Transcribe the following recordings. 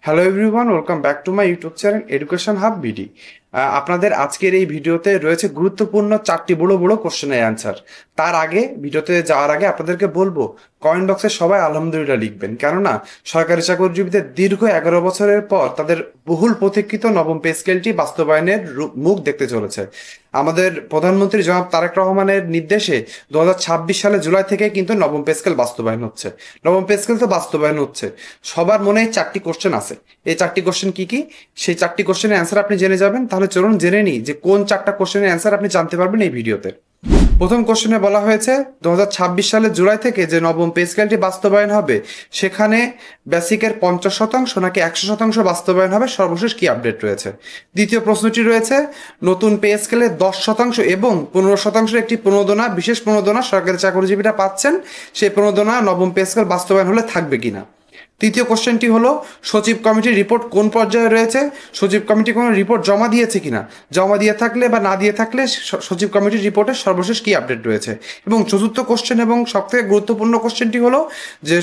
Hello everyone, welcome back to my YouTube channel education hub BD. আপনাদের আজকের এই ভিডিওতে রয়েছে গুরুত্বপূর্ণ চারটি বড় বড় কোশ্চেনের অ্যান্সার। তার আগে ভিডিওতে যাওয়ার আগে আপনাদেরকে বলবো, কমেন্ট বক্সে সবাই আলহামদুলিল্লাহ লিখবেন, কেননা সরকারি চাকরিজীবীদের দীর্ঘ 11 বছরের পর তাদের বহুল প্রতীক্ষিত নবম পে স্কেলটি বাস্তবায়নের মুখ দেখতে চলেছে। আমাদের প্রধানমন্ত্রী জনাব তারেক রহমানের নির্দেশে 2026 সালে জুলাই থেকে কিন্তু নবম পে স্কেল বাস্তবায়ন হচ্ছে। নবম পে স্কেল তো বাস্তবায়ন হচ্ছে, সবার মনে চারটি কোশ্চেন আছে। এই চারটি কোশ্চেন কি কি, সেই চারটি কোশ্চেনের অ্যান্সার আপনি জেনে যাবেন। তাহলে চলুন জেনে নিই যে কোন চারটা কোশ্চেনের অ্যান্সার আপনি জানতে পারবেন এই ভিডিওতে। প্রথম কোশ্চেনে বলা হয়েছে 2026 সালের জুলাই থেকে যে নবম পে স্কেলটি বাস্তবায়ন হবে, সেখানে বেসিকের 50% নাকি 100% বাস্তবায়ন হবে, সর্বশেষ কি আপডেট রয়েছে। দ্বিতীয় প্রশ্নটি রয়েছে, নতুন পে স্কেলে 10% এবং 15% একটি প্রণোদনা, বিশেষ প্রণোদনা সরকারি চাকরিজীবীরা পাচ্ছেন, সেই প্রণোদনা নবম পে স্কেল বাস্তবায়ন হলে থাকবে কিনা। তৃতীয় কোশ্চেনটি হলো, সচিব কমিটির রিপোর্ট কোন পর্যায়ে রয়েছে, সচিব কমিটি কোনো রিপোর্ট জমা দিয়েছে কিনা, জমা দিয়ে থাকলে বা না দিয়ে থাকলে সচিব কমিটির রিপোর্টের সর্বশেষ কি আপডেট রয়েছে। এবং চতুর্থ কোশ্চেন এবং সবথেকে গুরুত্বপূর্ণ কোশ্চেনটি হলো যে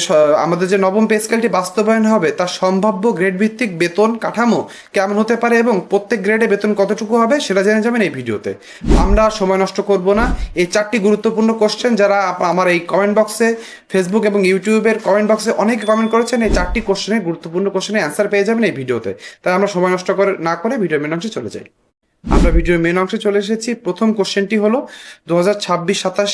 আমাদের যে নবম পে স্কেলটি বাস্তবায়ন হবে তার সম্ভাব্য গ্রেড ভিত্তিক বেতন কাঠামো কেমন হতে পারে এবং প্রত্যেক গ্রেডে বেতন কতটুকু হবে সেটা জেনে যাবেন এই ভিডিওতে। আমরা সময় নষ্ট করব না। এই চারটি গুরুত্বপূর্ণ কোশ্চেন যারা আমার এই কমেন্ট বক্সে, ফেসবুক এবং ইউটিউবের কমেন্ট বক্সে অনেকে কমেন্ট করেছেন, এই চারটি কোশ্চেনের গুরুত্বপূর্ণ কোশ্চেনের অ্যান্সার পেয়ে যাবেন এই ভিডিওতে। তাই আমরা সময় নষ্ট না করে ভিডিওর মেন অংশে চলে যাই। আমরা ভিডিওর মেন অংশে চলে এসেছি। প্রথম কোশ্চেনটি হলো, 2026-27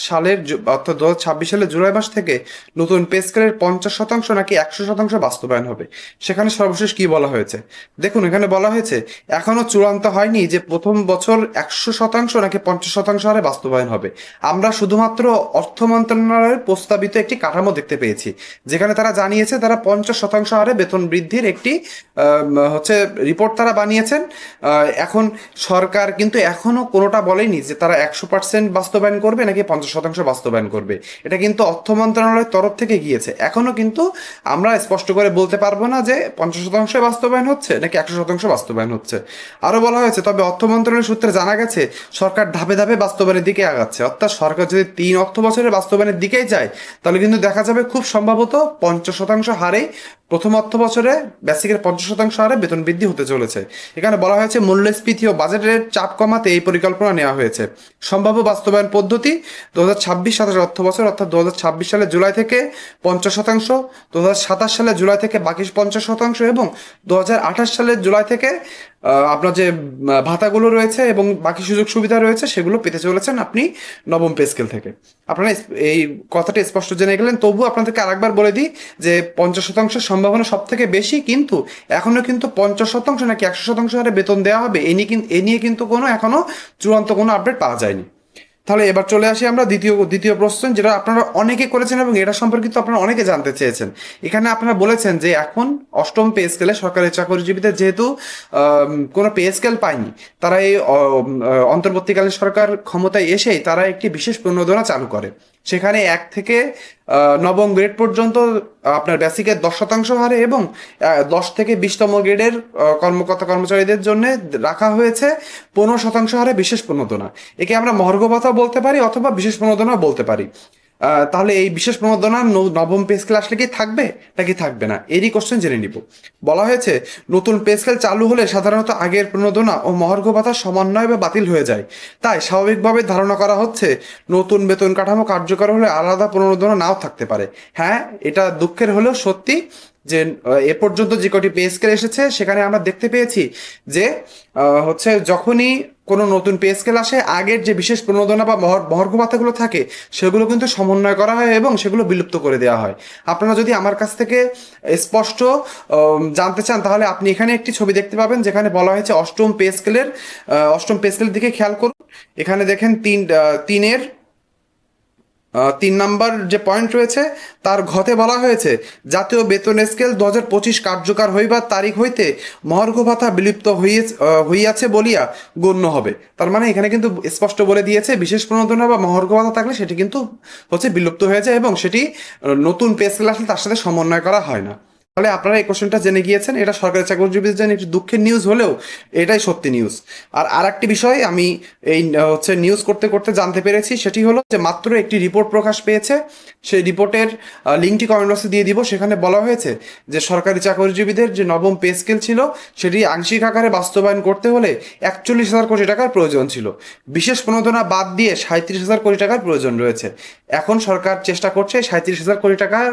সালের অর্থাৎ 2026 সালের জুলাই মাস থেকে নতুন পে স্কেলের 50% নাকি 100% বাস্তবায়ন হবে, সেখানে সর্বশেষ কি বলা হয়েছে। দেখুন, এখানে বলা হয়েছে এখনো চূড়ান্ত হয়নি যে প্রথম বছর 100% নাকি 50% হারে বাস্তবায়ন হবে। আমরা শুধুমাত্র অর্থ মন্ত্রণালয়ের প্রস্তাবিত একটি কাঠামো দেখতে পেয়েছি, যেখানে তারা জানিয়েছে তারা 50% হারে বেতন বৃদ্ধির একটি হচ্ছে রিপোর্ট তারা বানিয়েছেন। এখন সরকার কিন্তু এখনো কোনোটা বলেনি যে তারা 100% বাস্তবায়ন করবে নাকি 50% বাস্তবায়ন করবে। এটা কিন্তু অর্থ মন্ত্রণালয়ের তরফ থেকে গিয়েছে। এখনো কিন্তু আমরা স্পষ্ট করে বলতে পারবো না যে 50% বাস্তবায়ন হচ্ছে নাকি 100% বাস্তবায়ন হচ্ছে। আরো বলা হয়েছে, তবে অর্থ মন্ত্রণালয়ের সূত্রে জানা গেছে সরকার ধাপে ধাপে বাস্তবায়নের দিকে আগাচ্ছে। অর্থাৎ সরকার যদি 3 অর্থ বছরের বাস্তবায়নের দিকেই যায়, তাহলে কিন্তু দেখা যাবে খুব সম্ভবত 50% হারে প্রথম অর্থ বছরে বেসিকের 50% হারে বেতন বৃদ্ধি হতে চলেছে। এখানে বলা হয়েছে মূল্যস্ফীতি ও বাজেটের চাপ কমাতে এই পরিকল্পনা নেওয়া হয়েছে। সম্ভাব্য বাস্তবায়ন পদ্ধতি, 2026-27 অর্থ বছর অর্থাৎ 2026 সালের জুলাই থেকে 50%, 2027 সালের জুলাই থেকে বাকি 50% এবং 2028 সালের জুলাই থেকে আপনার যে ভাতাগুলো রয়েছে এবং বাকি সুযোগ সুবিধা রয়েছে সেগুলো পেতে চলেছেন আপনি নবম পে স্কেল থেকে। আপনারা এই কথাটা স্পষ্ট জেনে গেলেন। তবু আপনাদেরকে আরেকবার বলে দিই যে 50% সম্ভাবনা সব থেকে বেশি, কিন্তু এখনো কিন্তু 50% নাকি 100% হারে বেতন দেওয়া হবে এ নিয়ে কিন্তু কোনো এখনো চূড়ান্ত কোনো আপডেট পাওয়া যায়নি। তাহলে এবার চলে আসি আমরা দ্বিতীয় প্রশ্ন, যেটা আপনারা অনেকে করেছেন এবং এটা সম্পর্কিত আপনারা অনেকে জানতে চেয়েছেন। এখানে আপনারা বলেছেন যে এখন অষ্টম পে স্কেলে সরকারি চাকরিজীবীদের যেহেতু কোনো পে স্কেল পায়নি, তারা এই অন্তর্বর্তীকালীন সরকার ক্ষমতায় এসেই তারা একটি বিশেষ প্রণোদনা চালু করে। সেখানে 1 থেকে নবম গ্রেড পর্যন্ত আপনার বেসিকের 10% হারে এবং 10 থেকে 20তম গ্রেডের কর্মকর্তা কর্মচারীদের জন্য রাখা হয়েছে 15% হারে বিশেষ প্রণোদনা। একে আমরা মহার্ঘ ভাতা বলতে পারি অথবা বিশেষ প্রণোদনা বলতে পারি। তাহলে এই বিশেষ প্রণোদনা নবম পে স্কেল আসলে কি থাকবে নাকি থাকবে না, এরই কোশ্চেন জেনে নিব। বলা হয়েছে নতুন পে স্কেল চালু হলে সাধারণত আগের প্রণোদনা ও মহার্ঘ ভাতার সমন্বয় বা বাতিল হয়ে যায়। তাই স্বাভাবিকভাবে ধারণা করা হচ্ছে নতুন বেতন কাঠামো কার্যকর হলে আলাদা প্রণোদনা নাও থাকতে পারে। হ্যাঁ, এটা দুঃখের হলেও সত্যি যে এ পর্যন্ত যে কটি পে স্কেল এসেছে সেখানে আমরা দেখতে পেয়েছি যে হচ্ছে যখনই কোনো নতুন পে স্কেল আসে, আগের যে বিশেষ প্রণোদনা বা মহার্ঘ ভাতাগুলো থাকে সেগুলো কিন্তু সমন্বয় করা হয় এবং সেগুলো বিলুপ্ত করে দেওয়া হয়। আপনারা যদি আমার কাছ থেকে স্পষ্ট জানতে চান, তাহলে আপনি এখানে একটি ছবি দেখতে পাবেন যেখানে বলা হয়েছে অষ্টম পে স্কেলের দিকে খেয়াল করুন। এখানে দেখেন 3 নাম্বার যে পয়েন্ট রয়েছে তার ঘতে বলা হয়েছে জাতীয় বেতন স্কেল 2025 কার্যকর হইবার তারিখ হইতে মহার্ঘ ভাতা বিলুপ্ত হইয়াছে বলিয়া গণ্য হবে। তার মানে এখানে কিন্তু স্পষ্ট বলে দিয়েছে বিশেষ প্রণোদনা বা মহার্ঘ ভাতা থাকলে সেটি কিন্তু হচ্ছে বিলুপ্ত হয়ে যায় এবং সেটি নতুন পে স্কেল আসলে তার সাথে সমন্বয় করা হয় না। তাহলে আপনারা এই কোশ্চেনটা জেনে গিয়েছেন। এটা সরকারি চাকরিজীবীদের জন্য একটি দুঃখের নিউজ হলেও এটাই সত্যি নিউজ। আর আরেকটি বিষয় আমি এই নিউজ করতে করতে জানতে পেরেছি, সেটি হলো যে মাত্র একটি রিপোর্ট প্রকাশ পেয়েছে। সেই রিপোর্টের লিঙ্কটি কমেন্ট বক্সে দিয়ে দিব। সেখানে বলা হয়েছে যে সরকারি চাকরিজীবীদের যে নবম পে স্কেল ছিল সেটি আংশিক আকারে বাস্তবায়ন করতে হলে 41,000 কোটি টাকার প্রয়োজন ছিল। বিশেষ প্রণোদনা বাদ দিয়ে 37,000 কোটি টাকার প্রয়োজন রয়েছে। এখন সরকার চেষ্টা করছে 37,000 কোটি টাকার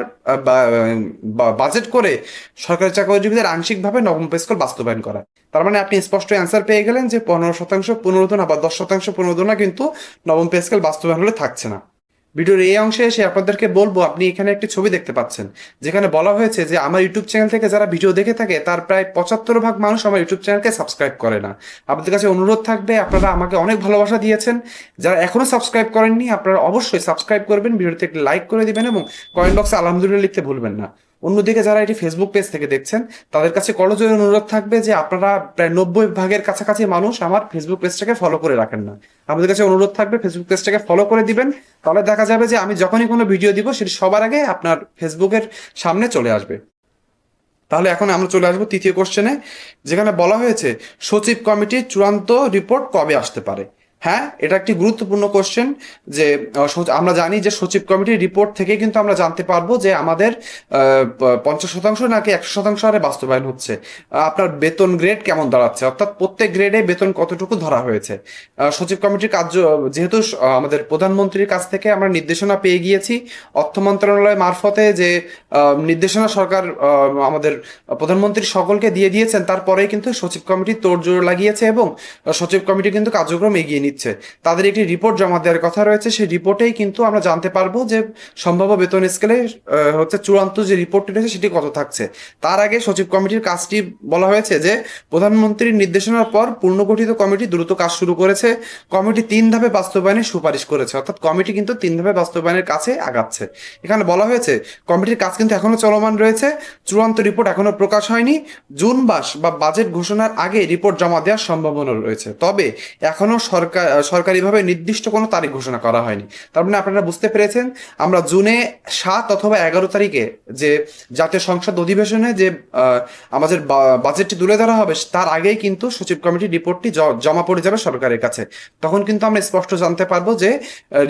বাজেট করে সরকারি চাকরিজীবীদের আংশিকভাবে নবম পে স্কেল বাস্তবায়ন করা। তার মানে আপনি স্পষ্ট অ্যান্সার পেয়ে গেলেন যে 15% পুনরুদ্ধার বা 10% পুনরুদ্ধার কিন্তু নবম পে স্কেল বাস্তবায়ন হলে থাকছে না। ভিডিওর এই অংশে এসে আপনাদেরকে বলবো, আপনি এখানে একটি ছবি দেখতে পাচ্ছেন যেখানে বলা হয়েছে যে আমার ইউটিউব চ্যানেল থেকে যারা ভিডিও দেখে থাকে তার প্রায় 75% মানুষ আমার ইউটিউব চ্যানেলকে সাবস্ক্রাইব করে না। আপনাদের কাছে অনুরোধ থাকবে, আপনারা আমাকে অনেক ভালোবাসা দিয়েছেন, যারা এখনো সাবস্ক্রাইব করেননি আপনারা অবশ্যই সাবস্ক্রাইব করবেন, ভিডিওতে একটি লাইক করে দিবেন এবং কমেন্ট বক্সে আলহামদুলিল্লাহ লিখতে ভুলবেন না। অন্যদিকে যারা এটি ফেসবুক পেজ থেকে দেখছেন তাদের কাছে করজোড়ে অনুরোধ থাকবে যে আপনারা প্রায় 90% কাছাকাছি মানুষ আমার ফেসবুক পেজটাকে ফলো করে রাখেন না। আমাদের কাছে অনুরোধ থাকবে ফেসবুক পেজটাকে ফলো করে দিবেন, তাহলে দেখা যাবে যে আমি যখনই কোনো ভিডিও দিব সেটি সবার আগে আপনার ফেসবুকের সামনে চলে আসবে। তাহলে এখন আমরা চলে আসবো তৃতীয় কোশ্চেনে, যেখানে বলা হয়েছে সচিব কমিটির চূড়ান্ত রিপোর্ট কবে আসতে পারে। হ্যাঁ, এটা একটি গুরুত্বপূর্ণ কোশ্চেন যে আমরা জানি যে সচিব কমিটির রিপোর্ট থেকে কিন্তু আমরা জানতে পারবো যে আমাদের 50% নাকি 100% হারে বাস্তবায়ন হচ্ছে, আপনার বেতন গ্রেড কেমন দাঁড়াচ্ছে, অর্থাৎ প্রত্যেক গ্রেডে বেতন কতটুকু ধরা হয়েছে। সচিব কমিটির কার্য যেহেতু আমাদের প্রধানমন্ত্রীর কাছ থেকে আমরা নির্দেশনা পেয়ে গিয়েছি, অর্থ মন্ত্রণালয় মারফতে যে নির্দেশনা সরকার আমাদের প্রধানমন্ত্রী সকলকে দিয়ে দিয়েছেন, তারপরেই কিন্তু সচিব কমিটি তোড়জোড় লাগিয়েছে এবং সচিব কমিটি কিন্তু কার্যক্রম এগিয়ে নিচ্ছে। তাদের একটি রিপোর্ট জমা দেওয়ার কথা রয়েছে, সেই রিপোর্টেই কিন্তু আমরা জানতে পারবো যে সম্ভাব্য বেতন স্কেলে চূড়ান্ত যে রিপোর্টটি রয়েছে সেটি কত থাকছে। তার আগে সচিব কমিটির কাজটি বলা হয়েছে যে প্রধানমন্ত্রীর নির্দেশনার পর পুনর্গঠিত কমিটি দ্রুত কাজ শুরু করেছে। কমিটি 3 ধাপে বাস্তবায়নের সুপারিশ করেছে, অর্থাৎ কমিটি কিন্তু 3 ধাপে বাস্তবায়নের কাছে আগাচ্ছে। এখানে বলা হয়েছে কমিটির কাজ কিন্তু এখনো চলমান রয়েছে, চূড়ান্ত রিপোর্ট এখনো প্রকাশ হয়নি। জুন মাস বা বাজেট ঘোষণার আগে রিপোর্ট জমা দেওয়ার সম্ভাবনা রয়েছে, তবে এখনো সরকারিভাবে নির্দিষ্ট কোনো তারিখ ঘোষণা করা হয়নি। তার মানে আপনারা বুঝতে পেরেছেন, আমরা জুনে 7 অথবা 11 তারিখে যে জাতীয় সংসদ অধিবেশনে যে আমাদের বাজেটটি তুলে ধরা হবে তার আগেই কিন্তু সচিব কমিটির রিপোর্টটি জমা পড়ে যাবে সরকারের কাছে। তখন কিন্তু আমরা স্পষ্ট জানতে পারবো যে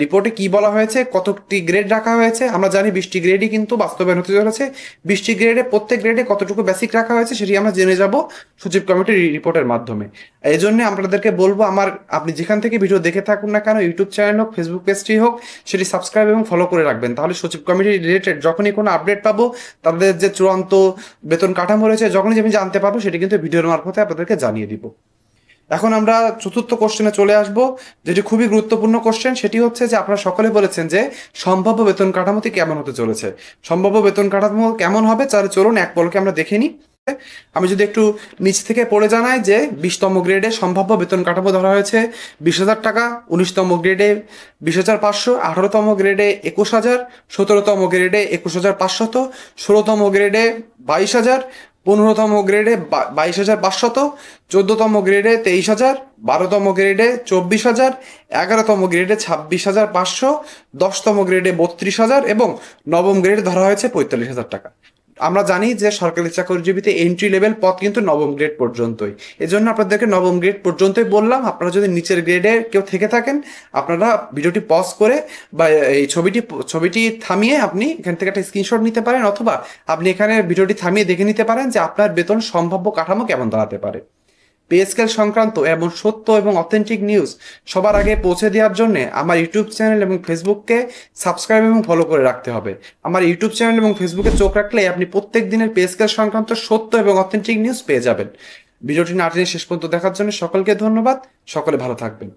রিপোর্টে কি বলা হয়েছে, কতটি গ্রেড রাখা হয়েছে। আমরা জানি 20টি গ্রেডই কিন্তু বাস্তবায়ন হতে চলেছে। 20টি গ্রেডে প্রত্যেক গ্রেডে কতটুকু বেসিক রাখা হয়েছে সেটি আমরা জেনে যাব সচিব কমিটির রিপোর্টের মাধ্যমে। এই জন্য আপনাদেরকে বলবো, আপনি যেখান থেকে ভিডিও দেখে থাকুন না কেন, ইউটিউব চ্যানেল হোক ফেসবুক পেজটি হোক, সেটি সাবস্ক্রাইব এবং ফলো করে রাখবেন। তাহলে সচিব কমিটি রিলেটেড যখনই কোনো আপডেট পাবো, তাদের যে চূড়ান্ত বেতন কাঠামো রয়েছে যখনই আমি জানতে পারবো সেটি কিন্তু ভিডিওর মারফতে আপনাদেরকে জানিয়ে দিব। এখন আমরা চতুর্থ কোশ্চেনে চলে আসব, যেটি খুবই গুরুত্বপূর্ণ কোশ্চেন। সেটি হচ্ছে যে আপনারা সকলে বলেছেন যে সম্ভাব্য বেতন কাঠামোটি কেমন হতে চলেছে। সম্ভাব্য বেতন কাঠামো কেমন হবে তাহলে চলুন এক পলকে আমরা দেখে নিই। আমি যদি একটু নিচ থেকে পড়ে জানাই যে 20তম গ্রেডে সম্ভাব্য বেতন কাঠামো ধরা হয়েছে 20,000 টাকা, 19তম গ্রেডে 20,500, 18তম গ্রেডে 21,000, 17তম গ্রেডে 21,500, 16তম গ্রেডে 22,000, 15তম গ্রেডে 22,500, 14তম গ্রেডে 23,000, 12তম গ্রেডে 24,000, 11তম গ্রেডে 26,500, 10তম গ্রেডে 32,000 এবং নবম গ্রেডে ধরা হয়েছে 45,000 টাকা। আমরা জানি যে সরকারি চাকরিজীবীতে এন্ট্রি লেভেল পদ কিন্তু নবম গ্রেড পর্যন্তই, এজন্য আপনাদেরকে নবম গ্রেড পর্যন্তই বললাম। আপনারা যদি নিচের গ্রেডে কেউ থেকে থাকেন, আপনারা ভিডিওটি পজ করে বা এই ছবিটি থামিয়ে আপনি এখান থেকে একটা স্ক্রিনশট নিতে পারেন, অথবা আপনি এখানে ভিডিওটি থামিয়ে দেখে নিতে পারেন যে আপনার বেতন সম্ভাব্য কাঠামো কেমন দাঁড়াতে পারে। পে স্কেল সংক্রান্ত এমন সত্য এবং অথেন্টিক নিউজ সবার আগে পৌঁছে দেওয়ার জন্য আমার ইউটিউব চ্যানেল এবং ফেসবুককে সাবস্ক্রাইব এবং ফলো করে রাখতে হবে। আমার ইউটিউব চ্যানেল এবং ফেসবুকে চোখ রাখলে আপনি প্রত্যেক দিনের পে স্কেল সংক্রান্ত সত্য এবং অথেন্টিক নিউজ পেয়ে যাবেন। ভিডিওটি না টেনে শেষ পর্যন্ত দেখার জন্য সকলকে ধন্যবাদ। সকলে ভালো থাকবেন।